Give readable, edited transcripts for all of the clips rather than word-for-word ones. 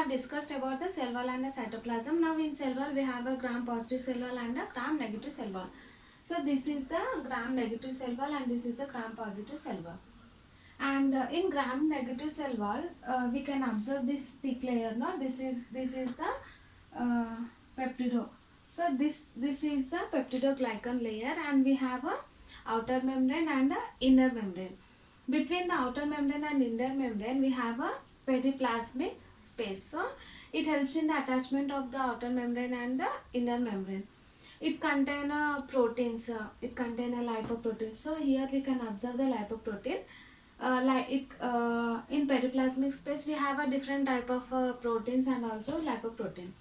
have discussed about the cell wall and the cytoplasm. Now in cell wall we have a gram positive cell wall and a gram negative cell wall. So this is the gram negative cell wall and this is a gram positive cell wall. And in gram negative cell wall, we can observe this thick layer. No, this is the peptido. So this is the peptidoglycan layer, and we have a outer membrane and a inner membrane. Between the outer membrane and inner membrane, we have a periplasmic space. So it helps in the attachment of the outer membrane and the inner membrane. It contains proteins. It contains a lipoprotein. So here we can observe the lipoprotein. In periplasmic space we have a different type of proteins and also lipoprotein.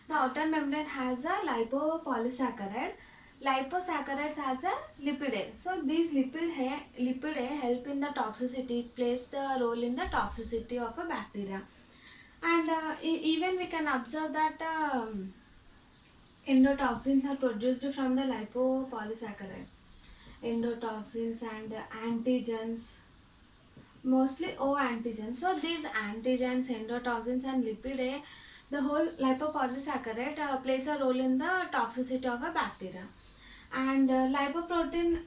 The outer membrane has a lipopolysaccharide. Liposaccharides has a lipid. So these lipid help in the toxicity. It plays the role in the toxicity of a bacteria. And even we can observe that endotoxins are produced from the lipopolysaccharide. Endotoxins and antigens, mostly O antigens. So these antigens, endotoxins and lipidae, the whole lipopolysaccharide plays a role in the toxicity of a bacteria. And lipoprotein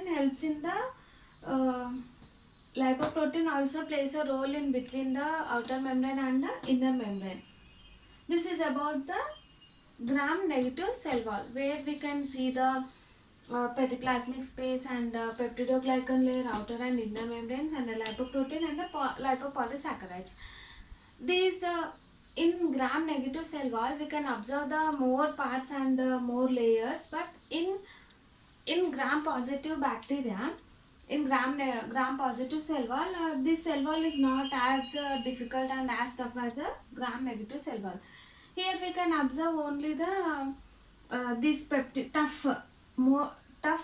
helps in the lipoprotein also plays a role in between the outer membrane and the inner membrane. This is about the gram negative cell wall, where we can see the periplasmic space and peptidoglycan layer, outer and inner membranes, and the lipoprotein and the lipopolysaccharides. These in gram negative cell wall we can observe the more parts and more layers, but in gram positive bacteria, in gram positive cell wall, this cell wall is not as difficult and as tough as a gram negative cell wall. Here we can observe only the this tough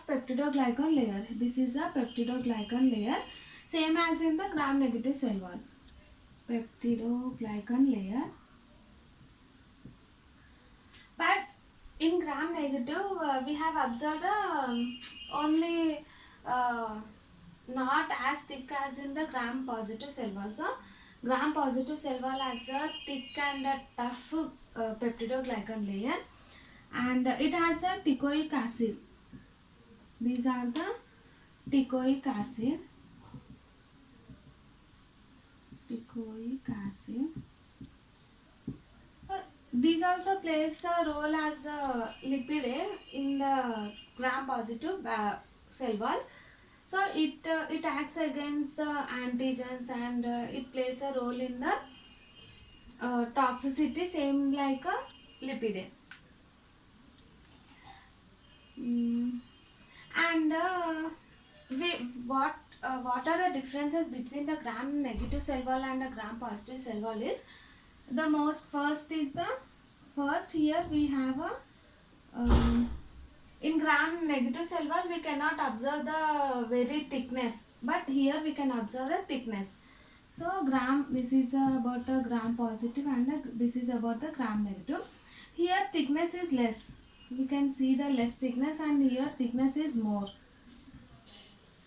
peptidoglycan layer. This is a peptidoglycan layer, same as in the gram negative cell wall. Peptidoglycan layer. But in gram negative, we have observed only not as thick as in the gram positive cell wall. So gram positive cell wall has a thick and a tough peptidoglycan layer, and it has a teichoic acid. These are the teichoic acid. These also plays a role as a lipid in the gram positive cell wall. So it acts against the antigens, and it plays a role in the toxicity, same like a lipid. And what are the differences between the gram negative cell wall and the gram positive cell wall is the first here we have a in gram negative cell wall we cannot observe the very thickness, but here we can observe the thickness. So this is about a gram positive and this is about the gram negative. Here thickness is less. We can see the less thickness, and here thickness is more.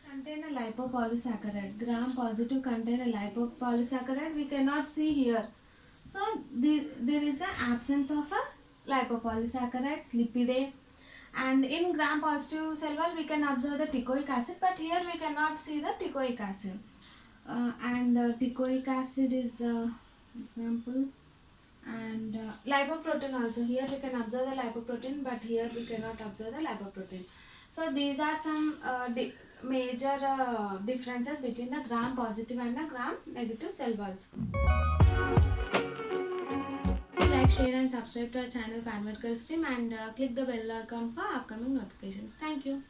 Contain a lipopolysaccharide. Gram positive contain a lipopolysaccharide. We cannot see here. So there is an absence of a lipopolysaccharides, lipidae. And in gram positive cell wall we can observe the teichoic acid, but here we cannot see the teichoic acid. And teichoic acid is example. And lipoprotein also, here we can observe the lipoprotein, but here we cannot observe the lipoprotein. So these are some major differences between the gram positive and the gram negative cell walls. Like, share and subscribe to our channel Paramedical Stream, and click the bell icon for upcoming notifications. Thank you.